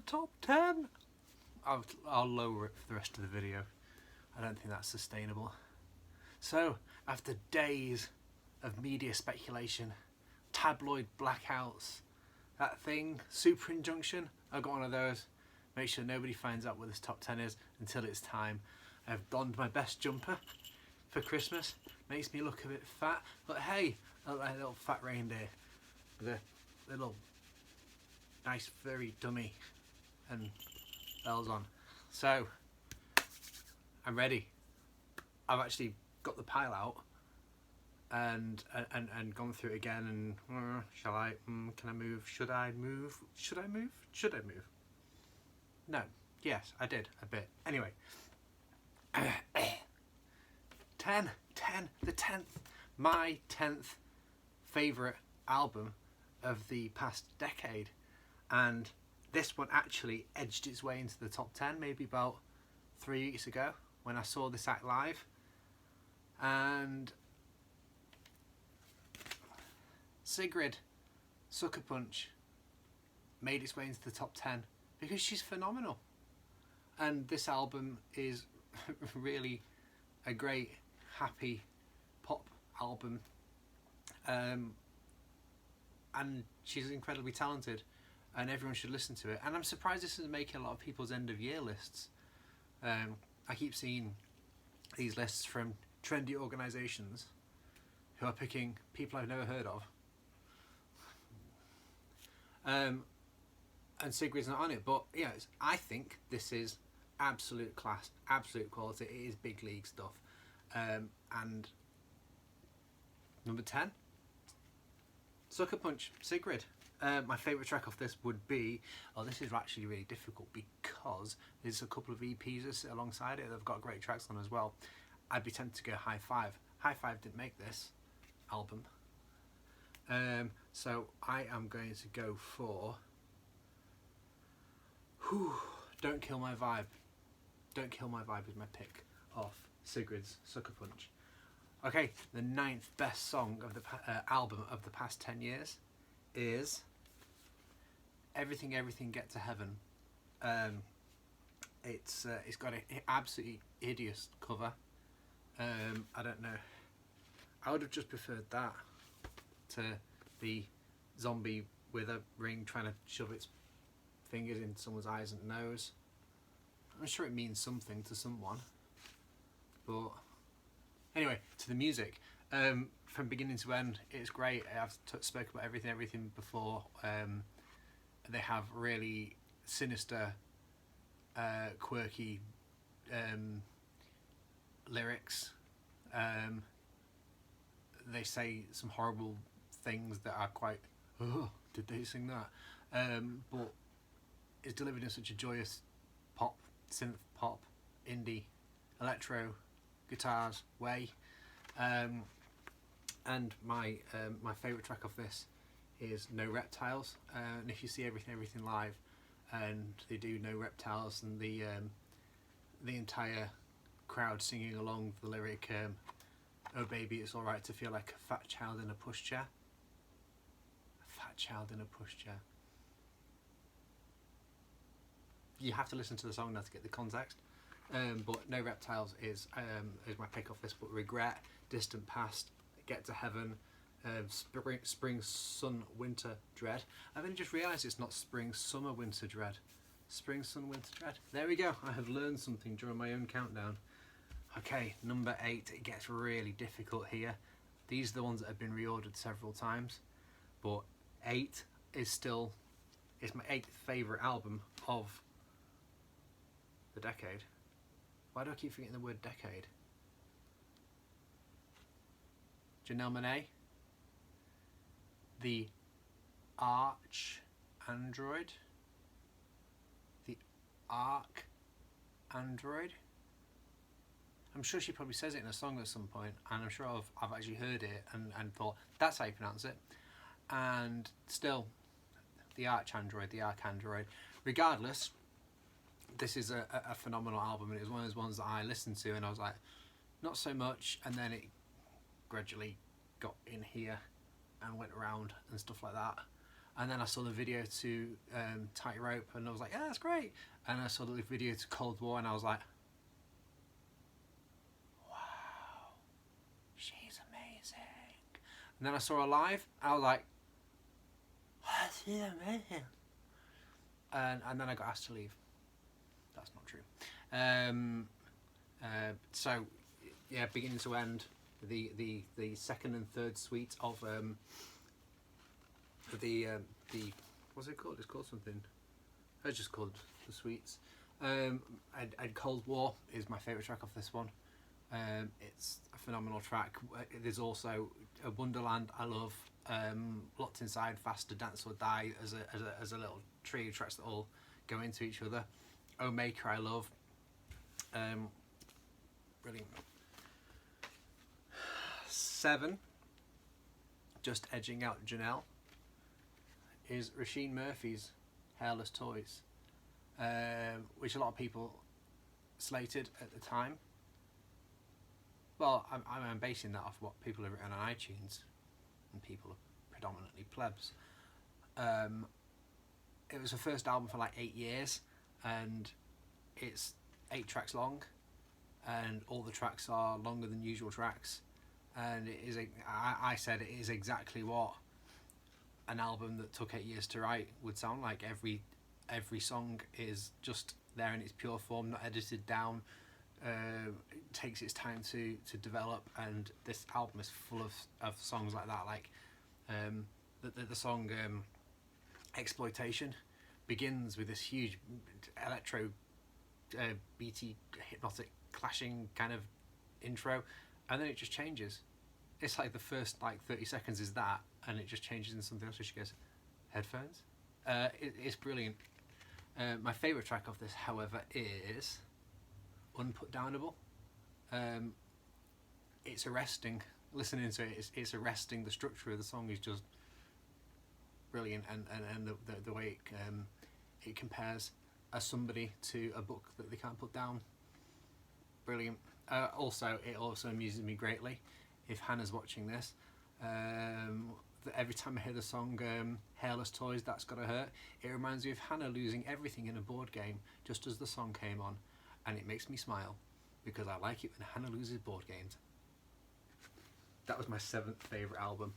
top 10. I'll lower it for the rest of the video. I don't think that's sustainable. So, after days of media speculation, tabloid blackouts, that thing, Super Injunction, I got one of those. Make sure nobody finds out what this top 10 is until it's time. I've donned my best jumper for Christmas. Makes me look a bit fat, but hey, I look like a little fat reindeer with a little nice furry tummy and bells on. So, I'm ready. I've actually got the pile out and gone through it again and shall I, can I move, should I move, no, yes, I did a bit. Anyway, 10, the 10th, my 10th favourite album of the past decade, and this one actually edged its way into the top 10 maybe about 3 weeks ago when I saw this act live, and Sigrid, Sucker Punch, made its way into the top 10 because she's phenomenal, and this album is really a great happy pop album, and she's incredibly talented and everyone should listen to it, and I'm surprised this isn't making a lot of people's end of year lists. I keep seeing these lists from trendy organisations who are picking people I've never heard of, and Sigrid's not on it, but yeah, I think this is absolute class, absolute quality. It is big league stuff. And number 10, Sucker Punch, Sigrid. My favourite track off this would be, this is actually really difficult because there's a couple of EPs that sit alongside it that have got great tracks on as well. I'd be tempted to go High Five. High Five didn't make this album. So I am going to go for Don't Kill My Vibe. Don't Kill My Vibe is my pick off Sigrid's Sucker Punch. Okay, the 9th best song of the album of the past 10 years is Everything Everything Get to Heaven. It's got an absolutely hideous cover. I don't know. I would have just preferred that to the zombie with a ring trying to shove its fingers in someone's eyes and nose. I'm sure it means something to someone, but anyway, to the music, from beginning to end, it's great. I've spoke about everything before. They have really sinister, quirky lyrics. They say some horrible things that are quite, did they sing that? But it's delivered in such a joyous pop, synth pop, indie, electro, guitars way. And my favourite track of this is No Reptiles. And if you see Everything live, and they do No Reptiles, and the entire crowd singing along the lyric, oh baby, it's alright to feel like a fat child in a pushchair. A fat child in a pushchair. You have to listen to the song now to get the context. But No Reptiles is my pick off this. But Regret, Distant Past, Get to Heaven, Spring, Sun, Winter, Dread. I've only just realised it's not Spring, Summer, Winter, Dread. Spring, Sun, Winter, Dread. There we go. I have learned something during my own countdown. Okay, number 8. It gets really difficult here. These are the ones that have been reordered several times. But 8 is my 8th favourite album of the decade. Why do I keep forgetting the word decade? Janelle Monáe, The Arch Android. The Arc Android. I'm sure she probably says it in a song at some point, and I'm sure I've actually heard it and thought, that's how you pronounce it. And still, The Arch Android, The Arc Android. Regardless, this is a phenomenal album, and it was one of those ones that I listened to and I was like, not so much, and then it gradually got in here and went around and stuff like that. And then I saw the video to Tightrope, and I was like, yeah, that's great. And I saw the video to Cold War, and I was like, wow, she's amazing. And then I saw her live, and I was like, oh, she's amazing. And then I got asked to leave. That's not true. So, yeah, beginning to end, the second and third suite of the what's it called? It's called something. It's just called the suites. And Cold War is my favourite track off this one. It's a phenomenal track. There's also a Wonderland I love. Locked Inside, Faster, Dance or Die as a little trio of tracks that all go into each other. Oh Maker I love. Brilliant. 7, just edging out Janelle, is Roisin Murphy's Hairless Toys, which a lot of people slated at the time. Well, I'm basing that off what people have written on iTunes, and people are predominantly plebs. It was her first album for like 8 years, and it's 8 tracks long, and all the tracks are longer than usual tracks, and it is I said it is exactly what an album that took 8 years to write would sound like. Every song is just there in its pure form, not edited down. It takes its time to develop, and this album is full of songs like that. Like the song Exploitation begins with this huge electro beaty hypnotic clashing kind of intro, and then it just changes. It's like the first like 30 seconds is that, and it just changes into something else. So she goes, headphones? It's brilliant. My favourite track of this, however, is Unputdownable. It's arresting. Listening to it, it's arresting. The structure of the song is just brilliant, and the way it compares somebody to a book that they can't put down. Brilliant. Also, it also amuses me greatly if Hannah's watching this. That every time I hear the song Hairless Toys, That's Gotta Hurt, it reminds me of Hannah losing everything in a board game just as the song came on, and it makes me smile because I like it when Hannah loses board games. That was my 7th favourite album.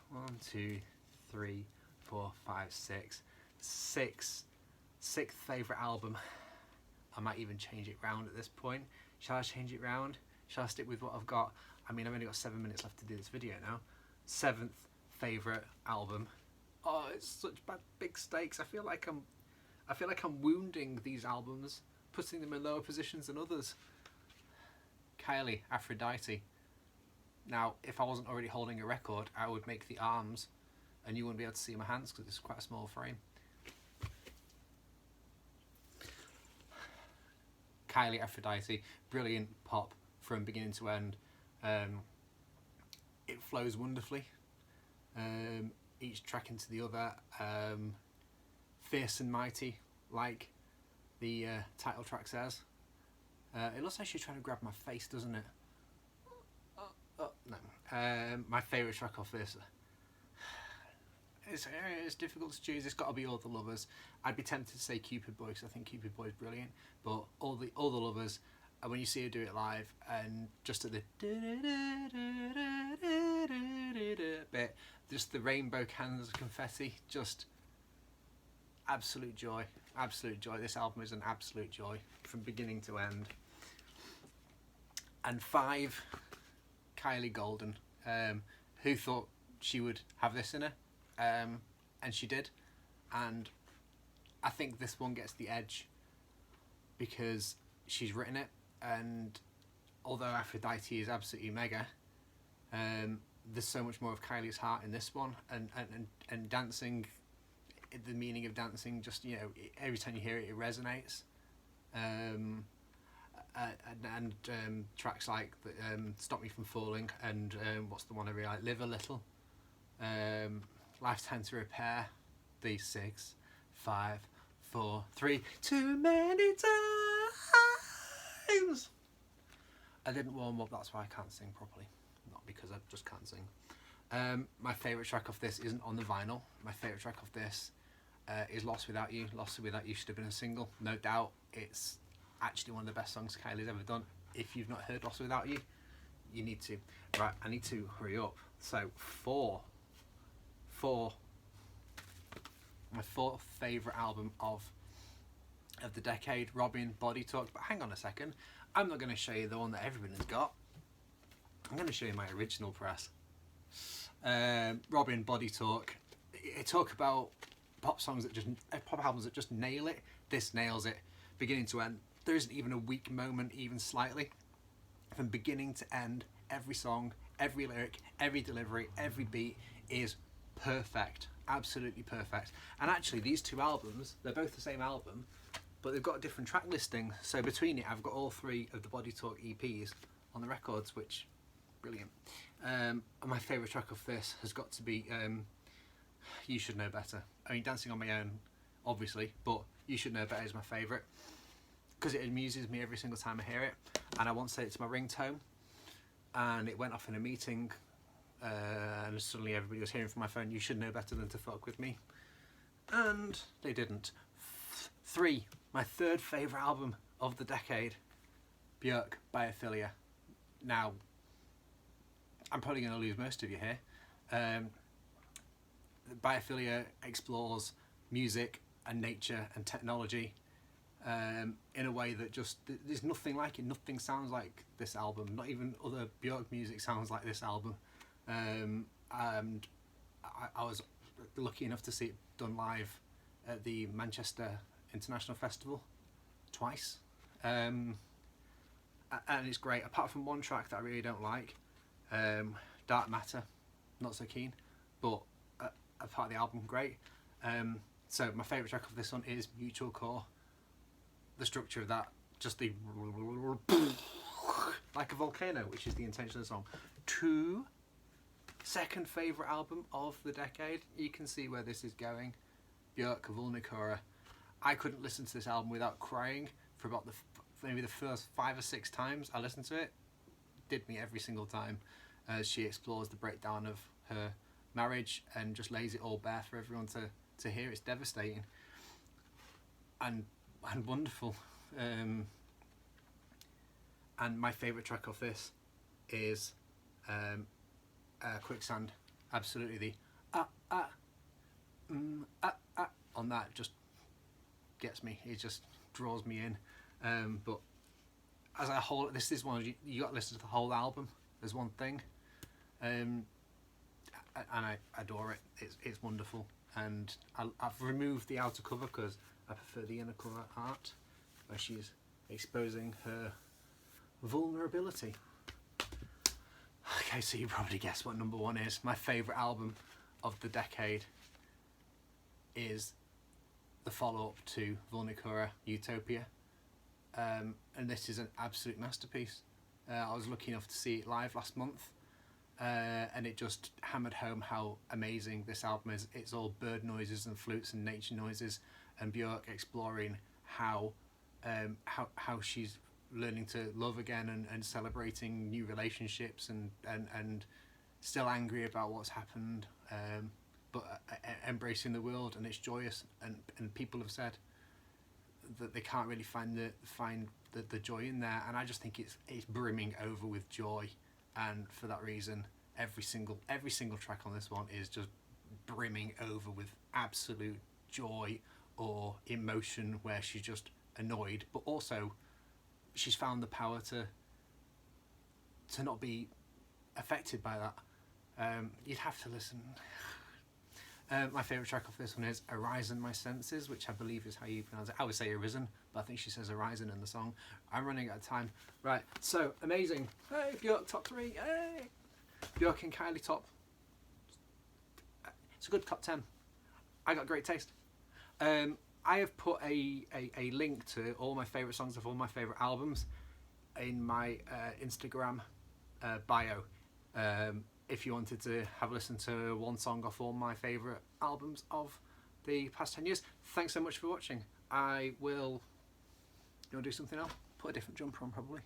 1, 2, 3, 4, 5, 6. 6th favourite album. I might even change it round at this point. Shall I change it round? Shall I stick with what I've got? I mean, I've only got 7 minutes left to do this video now. 7th favourite album. Oh, it's such big stakes. I feel like I'm wounding these albums, putting them in lower positions than others. Kylie, Aphrodite. Now, if I wasn't already holding a record, I would make the arms, and you wouldn't be able to see my hands because it's quite a small frame. Kylie, Aphrodite, brilliant pop from beginning to end. It flows wonderfully, each track into the other, fierce and mighty, like the title track says. It looks like she's trying to grab my face, doesn't it? No. My favourite track off this, it's difficult to choose. It's got to be All the Lovers. I'd be tempted to say Cupid Boy because I think Cupid Boy is brilliant, but All the Lovers, when you see her do it live, and just at the bit, just the rainbow candles of confetti, just absolute joy. This album is an absolute joy from beginning to end. And 5, Kylie Golden. Who thought she would have this in her? And she did, and I think this one gets the edge because she's written it, and although Aphrodite is absolutely mega, there's so much more of Kylie's heart in this one, and dancing, the meaning of dancing, just, you know, every time you hear it, it resonates. And tracks like Stop Me From Falling, and what's the one I really like, Live a Little, Lifetime to Repair, the 6, 5, 4, 3, too many times. I didn't warm up, that's why I can't sing properly, not because I just can't sing. My favourite track of this isn't on the vinyl. My favourite track of this is Lost Without You. Lost Without You should have been a single, no doubt. It's actually one of the best songs Kylie's ever done. If you've not heard Lost Without You, you need to. Right, I need to hurry up. So, my fourth favourite album of the decade, Robyn, Body Talk. But hang on a second, I'm not going to show you the one that everyone's got. I'm going to show you my original press. Robyn, Body Talk. It talk about pop albums that just nail it. This nails it, beginning to end. There isn't even a weak moment, even slightly. From beginning to end, every song, every lyric, every delivery, every beat is perfect. Absolutely perfect. And actually, these two albums, they're both the same album, but they've got a different track listing. So between it, I've got all three of the Body Talk EPs on the records, which, brilliant. And my favourite track of this has got to be You Should Know Better. I mean, Dancing on My Own, obviously, but You Should Know Better is my favourite, because it amuses me every single time I hear it. And I once set it to my ringtone, and it went off in a meeting, and suddenly everybody was hearing from my phone, You should know better than to fuck with me. And they didn't. 3, my third favourite album of the decade, Björk, Biophilia. Now, I'm probably going to lose most of you here. Biophilia explores music and nature and technology in a way that just, there's nothing like it. Nothing sounds like this album. Not even other Björk music sounds like this album. And I was lucky enough to see it done live at the Manchester International Festival twice. And it's great, apart from one track that I really don't like, Dark Matter, not so keen, but a part of the album, great. So my favourite track of this one is Mutual Core. The structure of that, just the like a volcano, which is the intention of the song. 2, second favourite album of the decade. You can see where this is going. Björk, Vulnicora. I couldn't listen to this album without crying for about maybe the first 5 or 6 times I listened to it. Did me every single time, as she explores the breakdown of her marriage and just lays it all bare for everyone to hear. It's devastating and wonderful. And my favourite track of this is Quicksand. Absolutely, the on that just gets me. It just draws me in. But as a whole, this is one you got to listen to the whole album as one thing. And I adore it. It's wonderful. And I've removed the outer cover because I prefer the inner cover art, where she's exposing her vulnerability. Okay, so you probably guessed what number 1 is. My favourite album of the decade is the follow-up to Vulnicora, Utopia. And this is an absolute masterpiece. I was lucky enough to see it live last month, and it just hammered home how amazing this album is. It's all bird noises and flutes and nature noises, and Björk exploring how she's learning to love again and celebrating new relationships and still angry about what's happened, but embracing the world, and it's joyous. And people have said that they can't really find the joy in there, and I just think it's brimming over with joy. And for that reason, every single track on this one is just brimming over with absolute joy or emotion, where she's just annoyed, but also she's found the power to not be affected by that. You'd have to listen. My favourite track off this one is Arisen My Senses, which I believe is how you pronounce it. I would say Arisen, but I think she says Arisen in the song. I'm running out of time. Right, so amazing. Hey, Björk top 3. Hey, Björk and Kylie top. It's a good top 10. I got great taste. I have put a link to all my favourite songs of all my favourite albums in my Instagram bio. If you wanted to have a listen to one song off all my favourite albums of the past 10 years. Thanks so much for watching. I will... You want to do something else? Put a different jumper on probably.